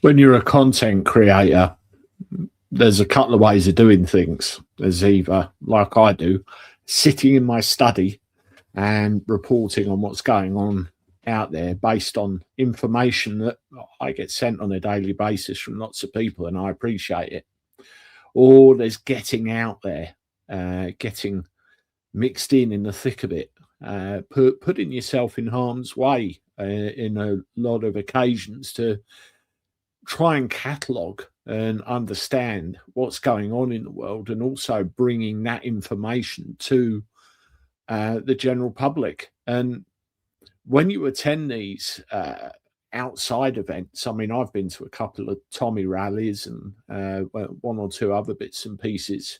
When you're a content creator, there's a couple of ways of doing things. There's either, like I do, sitting in my study and reporting on what's going on out there based on information that I get sent on a daily basis from lots of people, and I appreciate it. Or there's getting out there, getting mixed in the thick of it, putting yourself in harm's way in a lot of occasions to try and catalogue and understand what's going on in the world, and also bringing that information to the general public. And when you attend these outside events, I mean, I've been to a couple of Tommy rallies and one or two other bits and pieces.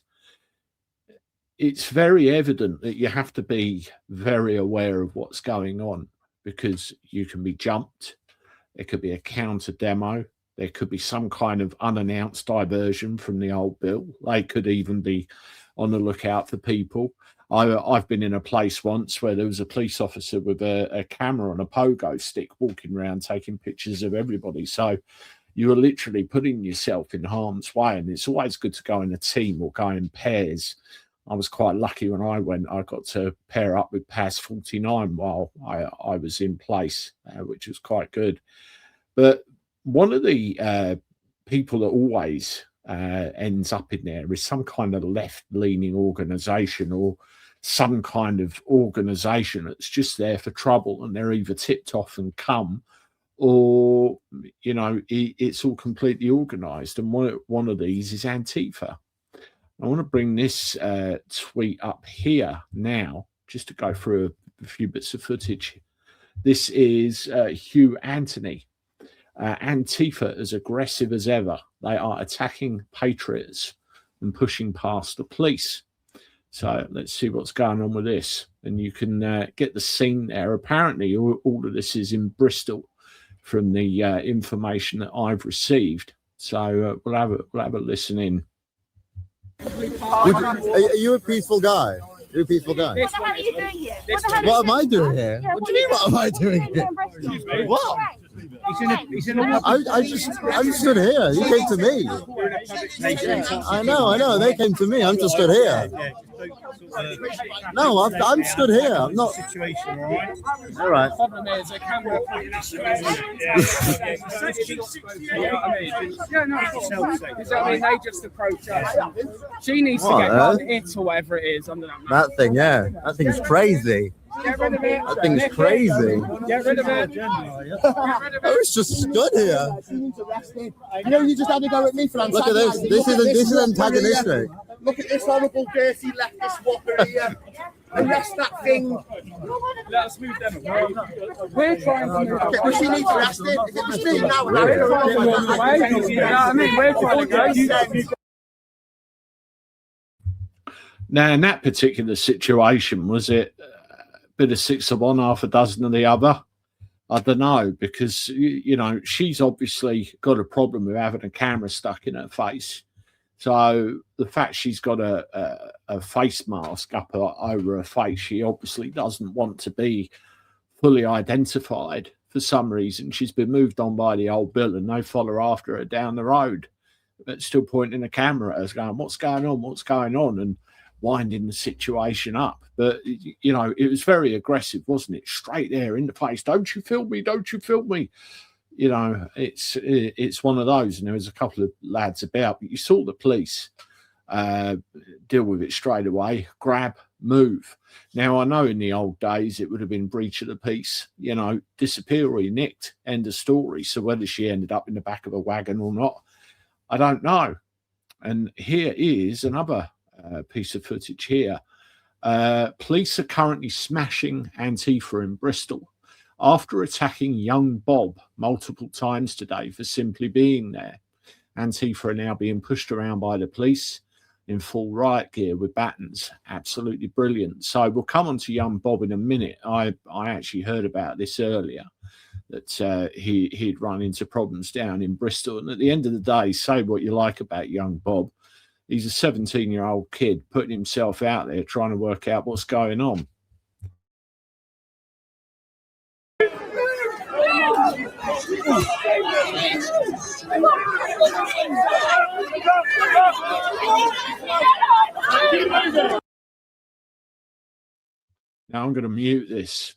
It's very evident that you have to be very aware of what's going on, because you can be jumped. There could be a counter demo. There could be some kind of unannounced diversion from the old bill. They could even be on the lookout for people. I've been in a place once where there was a police officer with a camera and a pogo stick walking around taking pictures of everybody. So you are literally putting yourself in harm's way, and it's always good to go in a team or go in pairs. I was quite lucky when I went. I got to pair up with PAS 49 while I was in place, which was quite good. But one of the people that always ends up in there is some kind of left-leaning organisation, or some kind of organisation that's just there for trouble, and they're either tipped off and come, or, you know, it's all completely organised. And one of these is Antifa. I want to bring this tweet up here now, just to go through a few bits of footage. This is Hugh Anthony. Antifa as aggressive as ever. They are attacking patriots and pushing past the police. So let's see what's going on with this. And you can get the scene there. Apparently, all of this is in Bristol from the information that I've received. So we'll have a listen in. Are you a peaceful guy? You're a peaceful guy. What are you doing here? What am I doing here? What do you mean, what am I doing here? What? I just stood here. You came to me. I know. They came to me. I'm just stood here. No, I'm stood here. I'm not. All right. Problem is, a camera. They just approach us. She needs to get on it or whatever it is. That thing, yeah. That thing's crazy. Get rid of it. That thing's crazy. Get rid of it. I was just stood here. You know, you just had to go at me for Look at this. This is antagonistic. Look at this horrible, dirty leftist whopper here. Arrest that thing. Let us move them. We're trying to move. Well, she needs arrested. If it was me now, We're trying to go. Now, in that particular situation, was it a bit of six of one, half a dozen of the other? I don't know, because, you know, she's obviously got a problem with having a camera stuck in her face. So the fact she's got a face mask up over her face, she obviously doesn't want to be fully identified for some reason. She's been moved on by the old bill, and they follow after her down the road, but still pointing a camera at us going, what's going on? What's going on? And winding the situation up. But, you know, it was very aggressive, wasn't it? Straight there in the face. Don't you film me? Don't you film me? You know, it's one of those. And there was a couple of lads about, but you saw the police deal with it straight away. Grab, move. Now, I know in the old days it would have been breach of the peace, you know, disappear or you nicked, end of story. So whether she ended up in the back of a wagon or not, I don't know. And here is another piece of footage here. Police are currently smashing Antifa in Bristol after attacking young Bob multiple times today for simply being there. Antifa are now being pushed around by the police in full riot gear with batons. Absolutely brilliant. So we'll come on to young Bob in a minute. I actually heard about this earlier, that he'd run into problems down in Bristol. And at the end of the day, say what you like about young Bob, he's a 17-year-old kid putting himself out there trying to work out what's going on. Now I'm going to mute this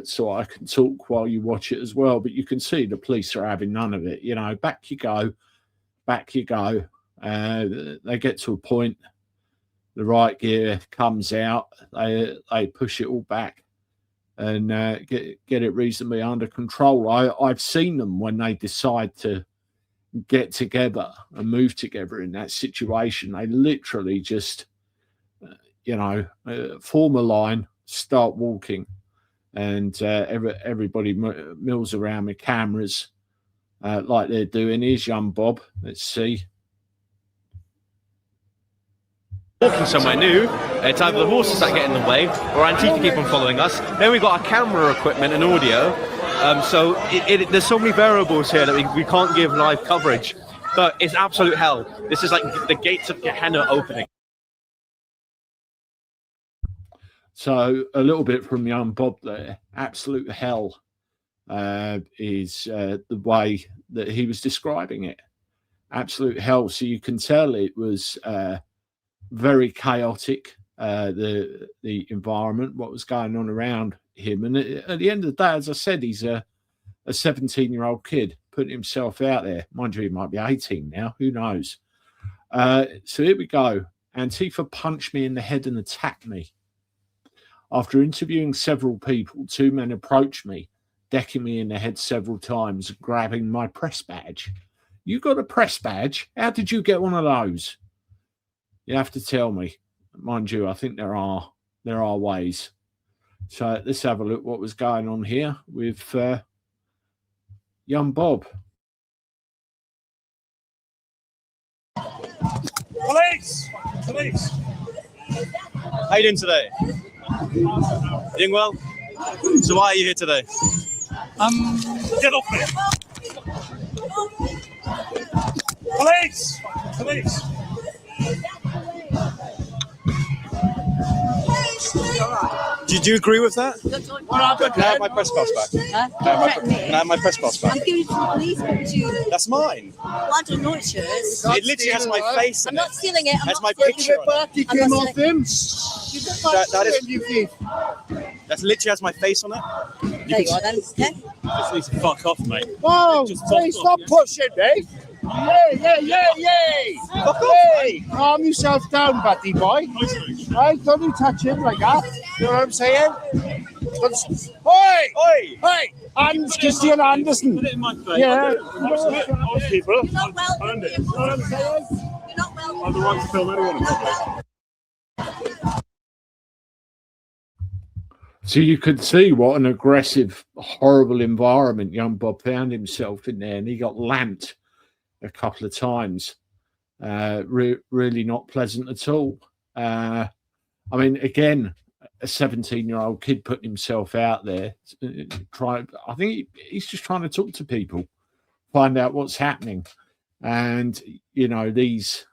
so I can talk while you watch it as well. But you can see the police are having none of it. You know, back you go, back you go. They get to a point, the right gear comes out, they push it all back and get it reasonably under control. I've seen them when they decide to get together and move together in that situation. They literally just, form a line, start walking, and everybody mills around with cameras like they're doing. Here's young Bob. Let's see. Walking somewhere new, it's either the horses that get in the way or Antifa keep on following us. Then we've got our camera equipment and audio. So there's so many variables here that we can't give live coverage. But it's absolute hell. This is like the gates of Gehenna opening. So a little bit from young Bob there. Absolute hell is the way that he was describing it. Absolute hell. So you can tell it was very chaotic, the environment, what was going on around him. And at the end of the day, as I said, he's a 17-year-old kid putting himself out there. Mind you, he might be 18 now. Who knows? So here we go. Antifa punched me in the head and attacked me. After interviewing several people, two men approached me, decking me in the head several times, grabbing my press badge. You got a press badge? How did you get one of those? You have to tell me. Mind you, I think there are ways. So let's have a look what was going on here with young Bob. Police! Police! How you doing today? Doing well? So why are you here today? Get off me! Police! Police! Did you agree with that? Can I have my press pass back? Huh? Can I have my press pass back? I'm giving it to the police because you. That's mine. Well, I don't know it's yours. It literally has my face I'm in not it. stealing it. I'm That's not my stealing picture it. on it. You I'm came not off him. That literally has my face on it. There you are then. Okay. Just need to fuck off, mate. Oh, Just hey, fuck stop off, pushing, mate. Yay. Fuck off, Hey, calm yourself down, buddy boy. Right, don't you touch him like that. You know what I'm saying? Oi! Oi! Hey, Hans Christian Andersen. Put it in my face. Yeah. People. You're not welcome. You're not welcome. I don't want to film anyone in public. So you could see what an aggressive, horrible environment young Bob found himself in there, and he got lamped a couple of times. Really not pleasant at all. I mean, again, a 17-year-old kid putting himself out there. I think he's just trying to talk to people, find out what's happening. And, these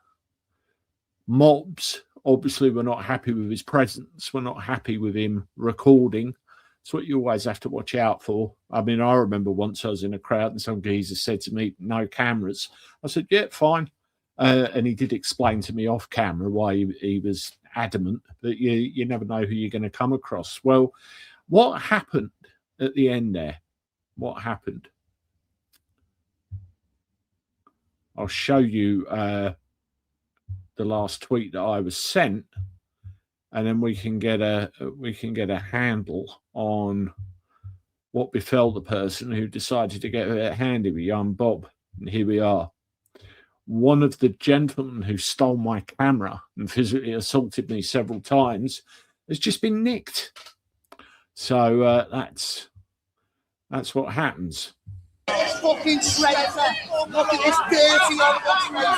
mobs obviously were not happy with his presence. We're not happy with him recording. It's what you always have to watch out for. I mean, I remember once I was in a crowd and some geezer said to me, no cameras. I said, yeah, fine. And he did explain to me off camera why he was adamant, but you never know who you're going to come across. Well, what happened at the end there? What happened? I'll show you the last tweet that I was sent, and then we can get a handle on what befell the person who decided to get a handy with young Bob. And here we are. One of the gentlemen who stole my camera and physically assaulted me several times has just been nicked. So that's what happens. This fucking traitor. Look at this dirty, horrible traitor.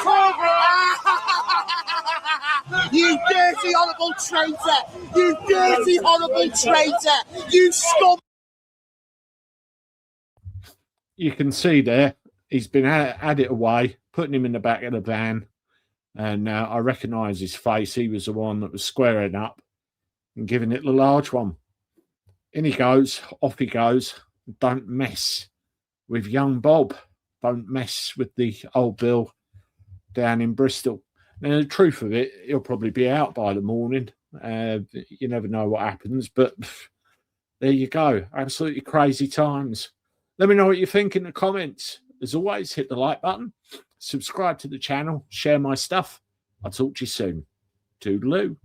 You dirty, horrible traitor. You dirty, horrible traitor. You scum. You can see there, he's been had it away, putting him in the back of the van. And I recognise his face. He was the one that was squaring up and giving it the large one. In he goes, off he goes. Don't mess with young Bob. don't mess with the old Bill down in Bristol. Now, the truth of it, he'll probably be out by the morning. You never know what happens, but there you go. Absolutely crazy times. Let me know what you think in the comments. As always, hit the like button, subscribe to the channel, share my stuff. I'll talk to you soon. Toodaloo.